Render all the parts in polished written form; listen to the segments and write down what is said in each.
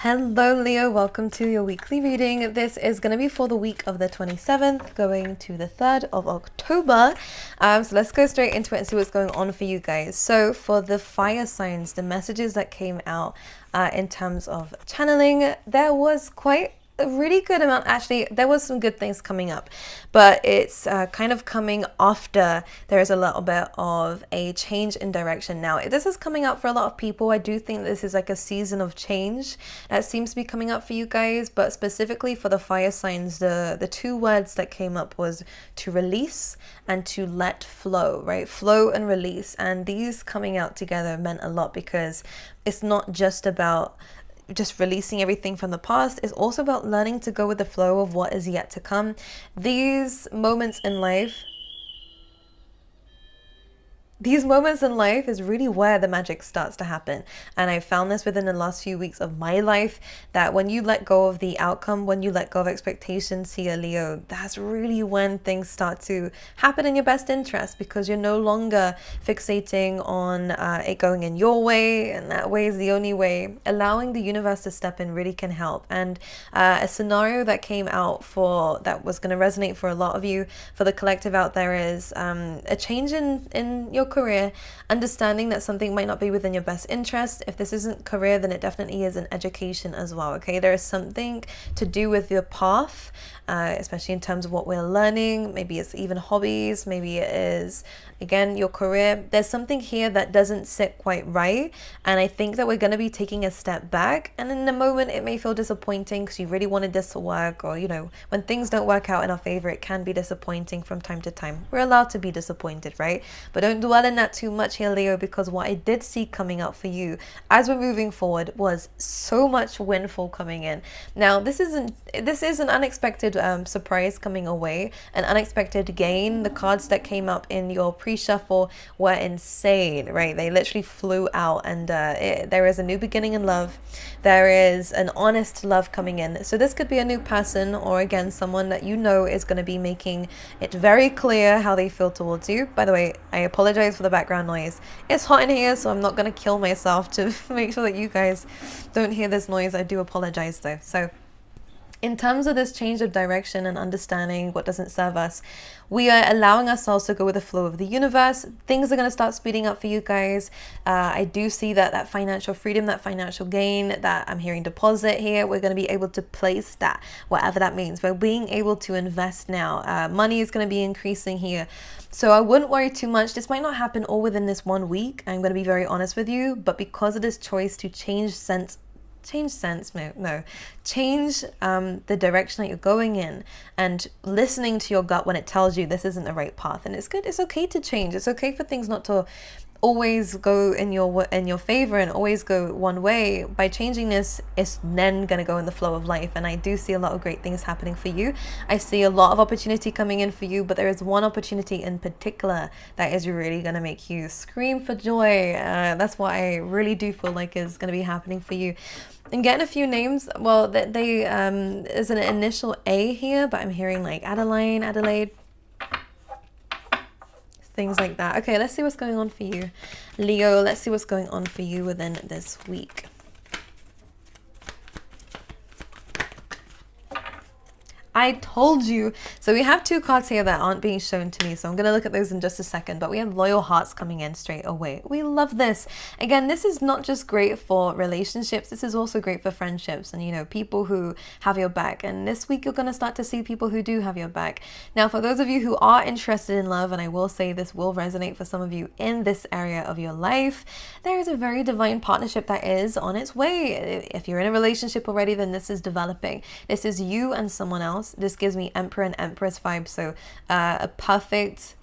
Hello Leo, welcome to your weekly reading. This is going to be for the week of the 27th going to the 3rd of October. So let's go straight into it and see what's going on for you guys. So for the fire signs, the messages that came out in terms of channeling, there was quite a really good amount. Actually, there was some good things coming up, but it's kind of coming after there is a little bit of a change in direction. Now this is coming up for a lot of people. I do think this is like a season of change that seems to be coming up for you guys, but specifically for the fire signs, the two words that came up was to release and to let flow, right? Flow and release, and these coming out together meant a lot because it's not just about just releasing everything from the past. Is also about learning to go with the flow of what is yet to come. These moments in life is really where the magic starts to happen. And I found this within the last few weeks of my life, that when you let go of the outcome, when you let go of expectations here, Leo, that's really when things start to happen in your best interest, because you're no longer fixating on it going in your way, and that way is the only way. Allowing the universe to step in really can help. And a scenario that came out that was going to resonate for a lot of you, for the collective out there, is a change in your career, understanding that something might not be within your best interest. If this isn't career, then it definitely is an education as well. Okay, there is something to do with your path, especially in terms of what we're learning. Maybe it's even hobbies, maybe it is again your career. There's something here that doesn't sit quite right, and I think that we're going to be taking a step back, and in the moment it may feel disappointing because you really wanted this to work, or when things don't work out in our favor, it can be disappointing from time to time. We're allowed to be disappointed, right? But don't dwell in that too much here, Leo, because what I did see coming up for you as we're moving forward was so much windfall coming in. Now this is an unexpected surprise coming away, an unexpected gain. The cards that came up in your pre-shuffle were insane, right? They literally flew out, and there is a new beginning in love. There is an honest love coming in. So this could be a new person, or again someone that is going to be making it very clear how they feel towards you. By the way, I apologize for the background noise. It's hot in here, so I'm not going to kill myself to make sure that you guys don't hear this noise. I do apologize though. So in terms of this change of direction and understanding what doesn't serve us, we are allowing ourselves to go with the flow of the universe. Things are going to start speeding up for you guys. I do see that financial freedom, that financial gain, that I'm hearing deposit here, we're going to be able to place that, whatever that means. We're being able to invest now. Money is going to be increasing here. So I wouldn't worry too much. This might not happen all within this 1 week. I'm going to be very honest with you, but because of this choice to change the direction that you're going in, and listening to your gut when it tells you this isn't the right path. And it's good, it's okay to change. It's okay for things not to always go in your favor and always go one way. By changing this, it's then going to go in the flow of life. And I do see a lot of great things happening for you. I see a lot of opportunity coming in for you, but there is one opportunity in particular that is really going to make you scream for joy. That's what I really do feel like is going to be happening for you. And getting a few names, well, they is an initial A here, but I'm hearing like Adelaide, things like that. Okay, let's see what's going on for you, Leo. Let's see what's going on for you within this week. I told you. So we have two cards here that aren't being shown to me, so I'm going to look at those in just a second. But we have loyal hearts coming in straight away. We love this. Again, this is not just great for relationships. This is also great for friendships and, people who have your back. And this week you're going to start to see people who do have your back. Now, for those of you who are interested in love, and I will say this will resonate for some of you in this area of your life, there is a very divine partnership that is on its way. If you're in a relationship already, then this is developing. This is you and someone else. This gives me Emperor and Empress vibes, so a perfect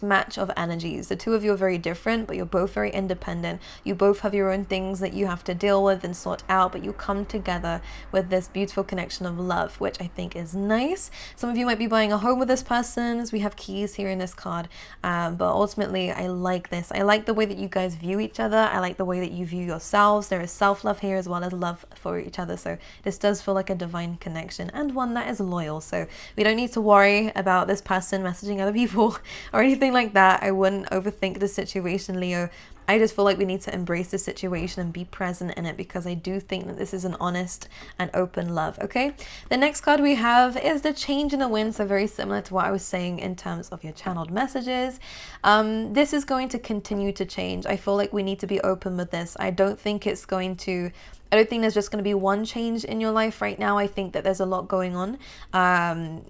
match of energies. The two of you are very different, but you're both very independent. You both have your own things that you have to deal with and sort out, but you come together with this beautiful connection of love, which I think is nice. Some of you might be buying a home with this person, as we have keys here in this card, but ultimately I like this. I like the way that you guys view each other. I like the way that you view yourselves. There is self-love here as well as love for each other, so this does feel like a divine connection, and one that is loyal. So we don't need to worry about this person messaging other people or anything like that. I wouldn't overthink the situation, Leo. I just feel like we need to embrace the situation and be present in it, because I do think that this is an honest and open love. Okay, the next card we have is the change in the wind. So very similar to what I was saying in terms of your channeled messages. This is going to continue to change. I feel like we need to be open with this. I don't think there's just going to be one change in your life right now. I think that there's a lot going on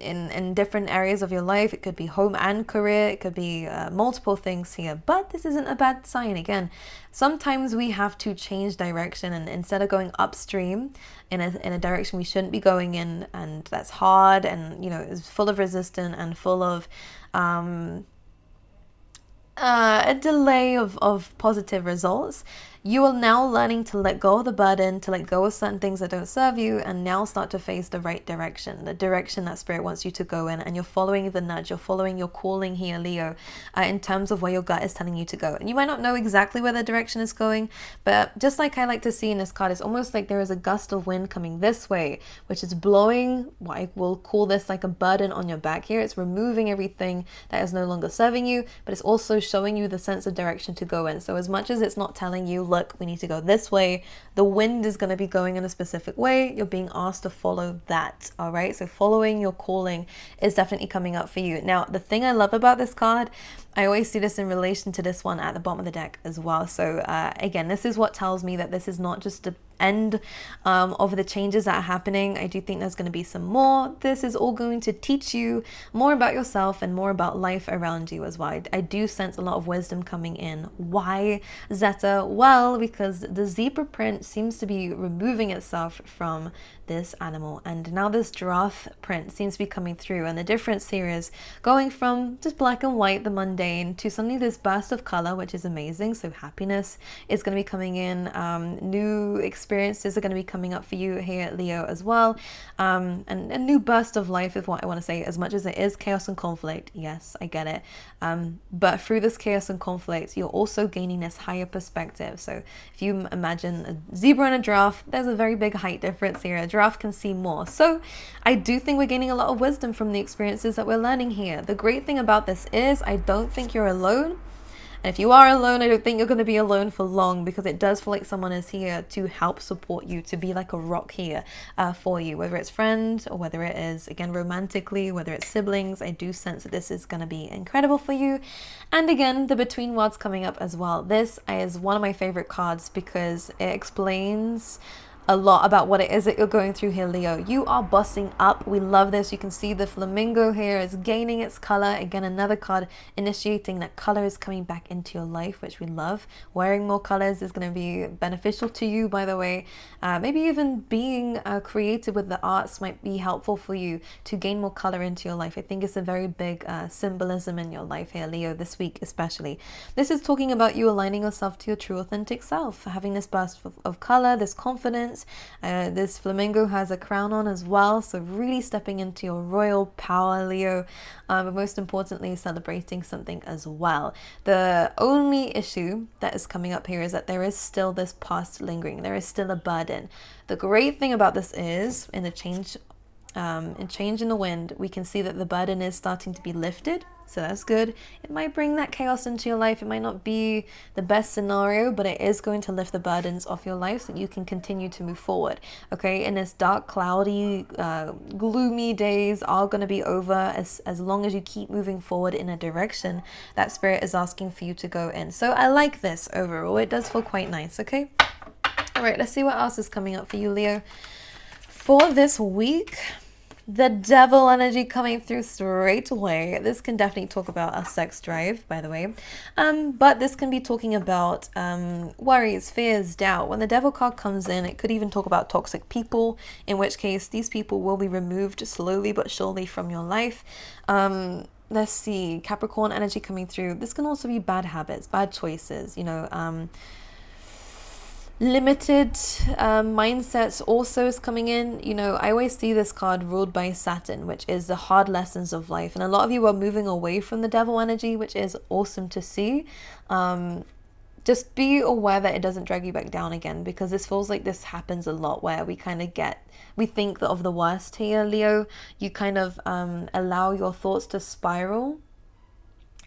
in different areas of your life. It could be home and career. It could be multiple things here. But this isn't a bad sign. Again, sometimes we have to change direction, and instead of going upstream in a direction we shouldn't be going in, and that's hard, and is full of resistance and full of a delay of positive results, you are now learning to let go of the burden, to let go of certain things that don't serve you, and now start to face the right direction, the direction that Spirit wants you to go in. And you're following the nudge, you're following your calling here, Leo, in terms of where your gut is telling you to go. And you might not know exactly where the direction is going, but just like I like to see in this card, it's almost like there is a gust of wind coming this way, which is blowing what I will call this like a burden on your back here. It's removing everything that is no longer serving you, but it's also showing you the sense of direction to go in. So as much as it's not telling you, look, we need to go this way, the wind is going to be going in a specific way. You're being asked to follow that. All right, so following your calling is definitely coming up for you. Now, the thing I love about this card, I always see this in relation to this one at the bottom of the deck as well. So again, this is what tells me that this is not just the end of the changes that are happening. I do think there's going to be some more. This is all going to teach you more about yourself and more about life around you as well. I do sense a lot of wisdom coming in. Why, Zeta? Well, because the zebra print seems to be removing itself from this animal, and now this giraffe print seems to be coming through, and the difference here is going from just black and white, the mundane, to suddenly this burst of color, which is amazing. So happiness is going to be coming in, new experiences are going to be coming up for you here, Leo, as well, and a new burst of life is what I want to say. As much as it is chaos and conflict, yes, I get it, but through this chaos and conflict, you're also gaining this higher perspective. So if you imagine a zebra and a giraffe, there's a very big height difference here. A giraffe can see more. So I do think we're gaining a lot of wisdom from the experiences that we're learning here. The great thing about this is I don't think you're alone. And if you are alone, I don't think you're going to be alone for long, because it does feel like someone is here to help support you, to be like a rock here for you, whether it's friends or whether it is, again, romantically, whether it's siblings. I do sense that this is going to be incredible for you. And again, the between worlds coming up as well. This is one of my favorite cards because it explains a lot about what it is that you're going through here, Leo. You are busting up. We love this. You can see the flamingo here is gaining its color. Again, another card initiating that color is coming back into your life, which we love. Wearing more colors is going to be beneficial to you, by the way. Maybe even being creative with the arts might be helpful for you to gain more color into your life. I think it's a very big symbolism in your life here, Leo, this week especially. This is talking about you aligning yourself to your true authentic self, having this burst of color, this confidence. This flamingo has a crown on as well, so really stepping into your royal power, Leo, but most importantly celebrating something as well. The only issue that is coming up here is that there is still this past lingering. There is still a burden. The great thing about this is in the change in the wind, we can see that the burden is starting to be lifted. So that's good. It might bring that chaos into your life. It might not be the best scenario, but it is going to lift the burdens off your life so that you can continue to move forward. Okay, and this dark, cloudy, gloomy days are going to be over as long as you keep moving forward in a direction that Spirit is asking for you to go in. So I like this overall. It does feel quite nice. Okay. All right, let's see what else is coming up for you, Leo. For this week, the devil energy coming through straight away. This can definitely talk about a sex drive, by the way. But this can be talking about worries, fears, doubt. When the devil card comes in, it could even talk about toxic people, in which case these people will be removed slowly but surely from your life. Let's see, Capricorn energy coming through. This can also be bad habits, bad choices, limited mindsets also is coming in. I always see this card ruled by Saturn, which is the hard lessons of life, and a lot of you are moving away from the devil energy, which is awesome to see. Just be aware that it doesn't drag you back down again, because this feels like this happens a lot where we think of the worst here, Leo. You kind of allow your thoughts to spiral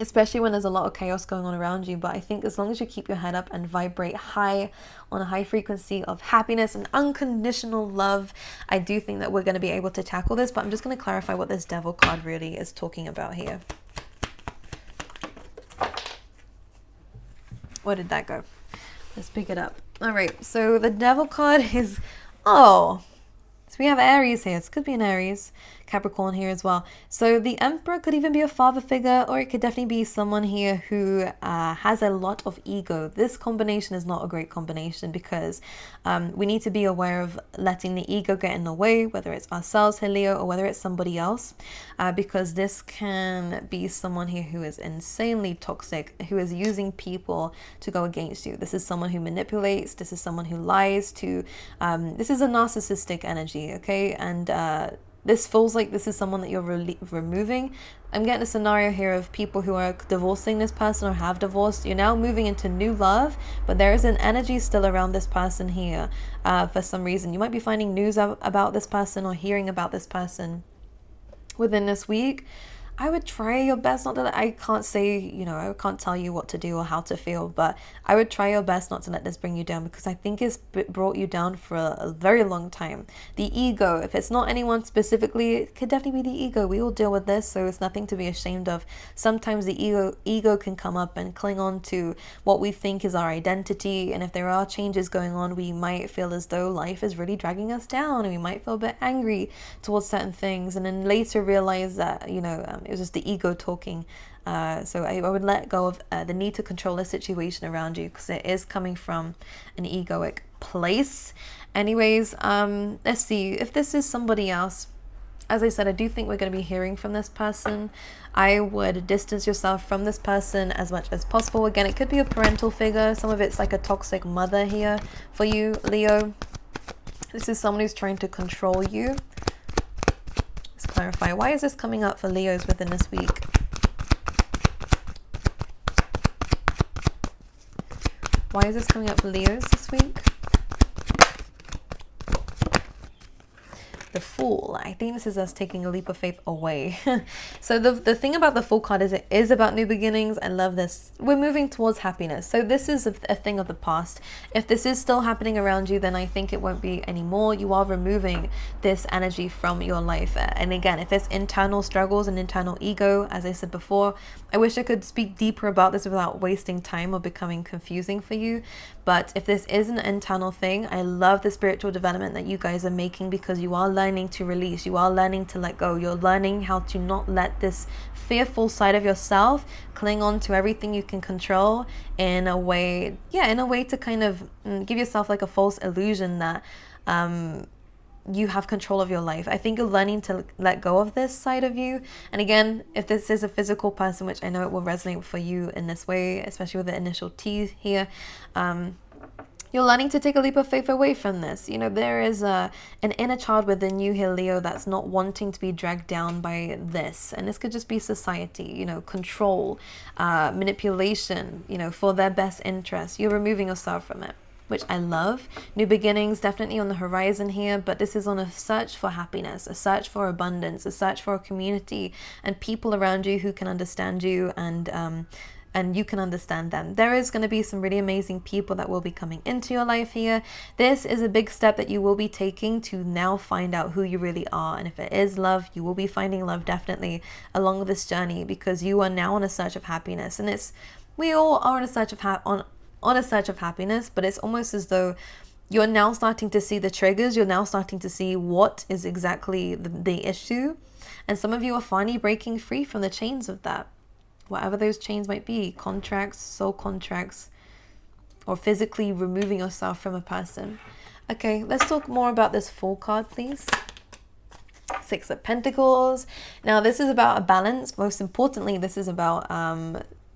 especially when there's a lot of chaos going on around you. But I think as long as you keep your head up and vibrate high on a high frequency of happiness and unconditional love, I do think that we're going to be able to tackle this. But I'm just going to clarify what this Devil card really is talking about here. Where did that go? Let's pick it up. All right, so the Devil card is, oh, so we have Aries here. This could be an Aries, Capricorn here as well. So the Emperor could even be a father figure, or it could definitely be someone here who has a lot of ego. This combination is not a great combination because we need to be aware of letting the ego get in the way, whether it's ourselves here, Leo, or whether it's somebody else, because this can be someone here who is insanely toxic, who is using people to go against you. This is someone who manipulates. This is someone who lies to, this is a narcissistic energy, okay? And this feels like this is someone that you're removing. I'm getting a scenario here of people who are divorcing this person or have divorced. You're now moving into new love, but there is an energy still around this person here for some reason. You might be finding news about this person or hearing about this person within this week. I would try your best not to, I can't say, you know, I can't tell you what to do or how to feel, but I would try your best not to let this bring you down, because I think it's brought you down for a very long time. The ego, if it's not anyone specifically, it could definitely be the ego. We all deal with this, so it's nothing to be ashamed of. Sometimes the ego can come up and cling on to what we think is our identity, and if there are changes going on, we might feel as though life is really dragging us down, and we might feel a bit angry towards certain things, and then later realize that, you know, it was just the ego talking. So I would let go of the need to control the situation around you, because it is coming from an egoic place. Anyways, let's see if this is somebody else. As I said, I do think we're going to be hearing from this person. I would distance yourself from this person as much as possible. Again, it could be a parental figure. Some of it's like a toxic mother here for you, Leo. This is someone who's trying to control you. Let's clarify. Why is this coming up for Leos within this week? Why is this coming up for Leos this week? The Fool. I think this is us taking a leap of faith away. So the thing about the Fool card is it is about new beginnings. I love this. We're moving towards happiness. So this is a thing of the past. If this is still happening around you, then I think it won't be anymore. You are removing this energy from your life. And again, if it's internal struggles and internal ego, as I said before, I wish I could speak deeper about this without wasting time or becoming confusing for you. But if this is an internal thing, I love the spiritual development that you guys are making, because you are learning to release. You are learning to let go. You're learning how to not let this fearful side of yourself cling on to everything you can control in a way, in a way to kind of give yourself like a false illusion that you have control of your life. I think you're learning to let go of this side of you. And again, if this is a physical person, which I know it will resonate for you in this way, especially with the initial T here, you're learning to take a leap of faith away from this. You know, there is an inner child within you here, Leo, that's not wanting to be dragged down by this. And this could just be society, you know, control, manipulation, you know, for their best interest. You're removing yourself from it, which I love. New beginnings definitely on the horizon here, but this is on a search for happiness, a search for abundance, a search for a community and people around you who can understand you, and you can understand them. There is going to be some really amazing people that will be coming into your life here. This is a big step that you will be taking to now find out who you really are. And if it is love, you will be finding love definitely along this journey, because you are now on a search of happiness. And we all are on a search of on a search of happiness, but it's almost as though you're now starting to see the triggers. You're now starting to see what is exactly the issue. And some of you are finally breaking free from the chains of that. Whatever those chains might be, contracts, soul contracts, or physically removing yourself from a person. Okay, let's talk more about this Fool card, please. Six of Pentacles. Now, this is about a balance. Most importantly, this is about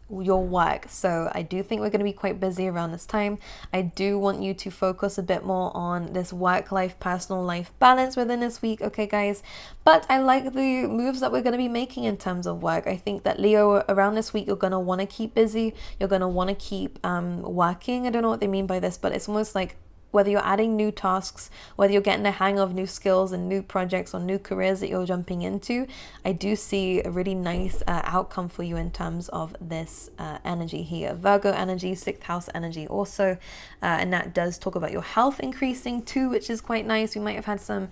your work. So I do think we're going to be quite busy around this time. I do want you to focus a bit more on this work life, personal life balance within this week, okay guys? But I like the moves that we're going to be making in terms of work. I think that Leo, around this week, you're going to want to keep busy. You're going to want to keep working. I don't know what they mean by this, but it's almost like whether you're adding new tasks, whether you're getting the hang of new skills and new projects or new careers that you're jumping into, I do see a really nice outcome for you in terms of this energy here. Virgo energy, 6th house energy also, and that does talk about your health increasing too, which is quite nice. We might have had some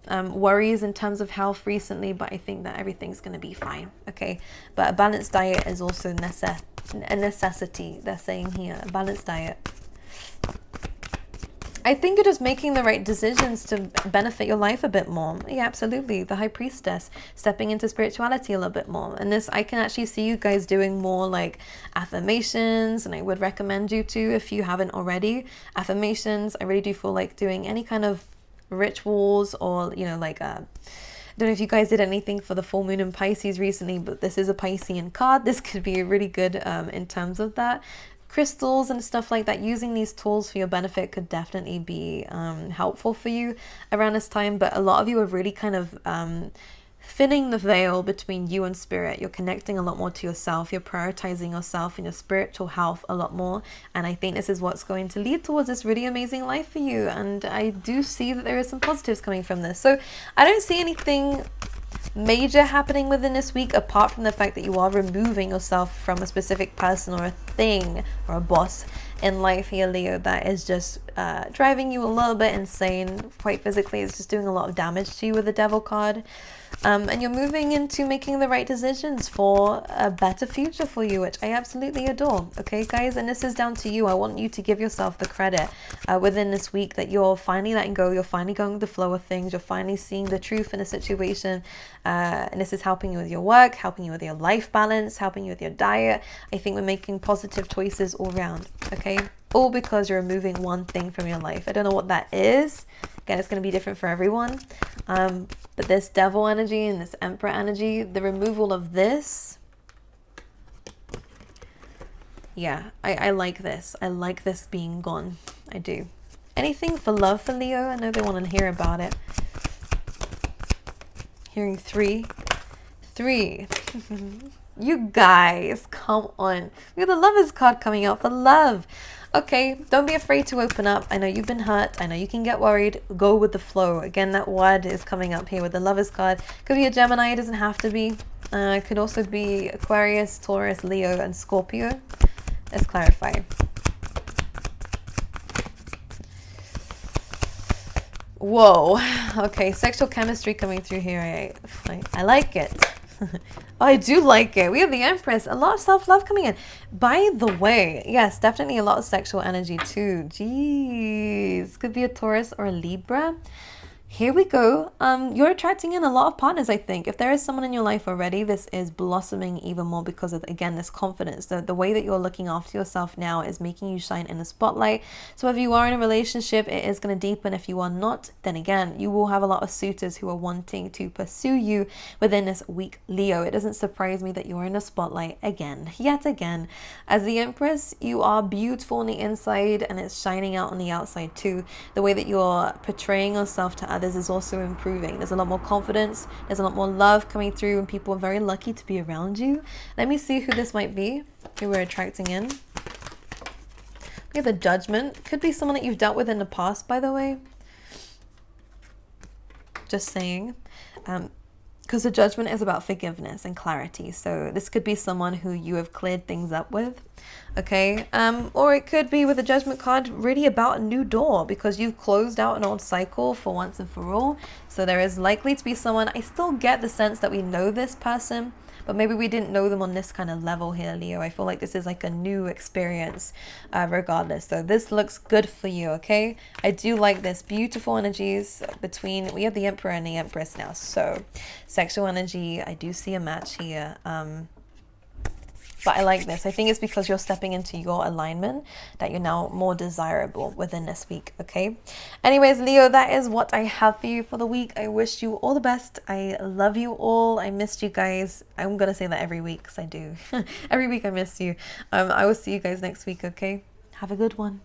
worries in terms of health recently, but I think that everything's going to be fine, okay? But a balanced diet is also a necessity, they're saying here, a balanced diet. I think you're just making the right decisions to benefit your life a bit more. Yeah, absolutely. The High Priestess, stepping into spirituality a little bit more. And this, I can actually see you guys doing more like affirmations, and I would recommend you to, if you haven't already, affirmations. I really do feel like doing any kind of rituals, or, you know, like I don't know if you guys did anything for the full moon in Pisces recently, but this is a Piscean card. This could be really good in terms of that. Crystals and stuff like that, using these tools for your benefit could definitely be helpful for you around this time. But a lot of you are really kind of thinning the veil between you and spirit. You're connecting a lot more to yourself. You're prioritizing yourself and your spiritual health a lot more. And I think this is what's going to lead towards this really amazing life for you. And I do see that there is some positives coming from this. So I don't see anything major happening within this week, apart from the fact that you are removing yourself from a specific person or a thing or a boss in life here, Leo, that is just driving you a little bit insane, quite physically. It's just doing a lot of damage to you with the Devil card. And you're moving into making the right decisions for a better future for you, which I absolutely adore. Okay, guys, and this is down to you. I want you to give yourself the credit within this week that you're finally letting go. You're finally going with the flow of things. You're finally seeing the truth in a situation. And this is helping you with your work, helping you with your life balance, helping you with your diet. I think we're making positive choices all around. Okay, all because you're removing one thing from your life. I don't know what that is. Again, it's going to be different for everyone. But this Devil energy and this Emperor energy, the removal of this, yeah, I like this. I like this being gone. I do. Anything for love for Leo? I know they want to hear about it. Hearing 3. You guys, come on. We have the Lovers card coming out for love. Okay, don't be afraid to open up. I know you've been hurt. I know you can get worried. Go with the flow. Again, that word is coming up here with the Lovers card. Could be a Gemini. It doesn't have to be. It could also be Aquarius, Taurus, Leo, and Scorpio. Let's clarify. Whoa. Okay, sexual chemistry coming through here. I like it. I do like it. We have the Empress. A lot of self-love coming in. By the way, yes, definitely a lot of sexual energy too. Jeez. Could be a Taurus or a Libra. Here we go. You're attracting in a lot of partners, I think. If there is someone in your life already, this is blossoming even more because of, again, this confidence. The way that you're looking after yourself now is making you shine in the spotlight. So if you are in a relationship, it is going to deepen. If you are not, then again, you will have a lot of suitors who are wanting to pursue you within this week, Leo. It doesn't surprise me that you're in the spotlight again, yet again. As the Empress, you are beautiful on the inside and it's shining out on the outside too. The way that you're portraying yourself to others is also improving. There's a lot more confidence, there's a lot more love coming through, and people are very lucky to be around you. Let me see who this might be, who we're attracting in. We have the Judgment. Could be someone that you've dealt with in the past, by the way. Just saying. Because the Judgment is about forgiveness and clarity. So this could be someone who you have cleared things up with. Okay, or it could be with the Judgment card really about a new door because you've closed out an old cycle for once and for all. So there is likely to be someone. I still get the sense that we know this person, but maybe we didn't know them on this kind of level here, Leo. I feel like this is like a new experience regardless. So this looks good for you, okay? I do like this. Beautiful energies between, we have the Emperor and the Empress now. So sexual energy, I do see a match here. But I like this. I think it's because you're stepping into your alignment that you're now more desirable within this week, okay? Anyways, Leo, that is what I have for you for the week. I wish you all the best. I love you all. I missed you guys. I'm going to say that every week because I do. Every week I miss you. I will see you guys next week, okay? Have a good one.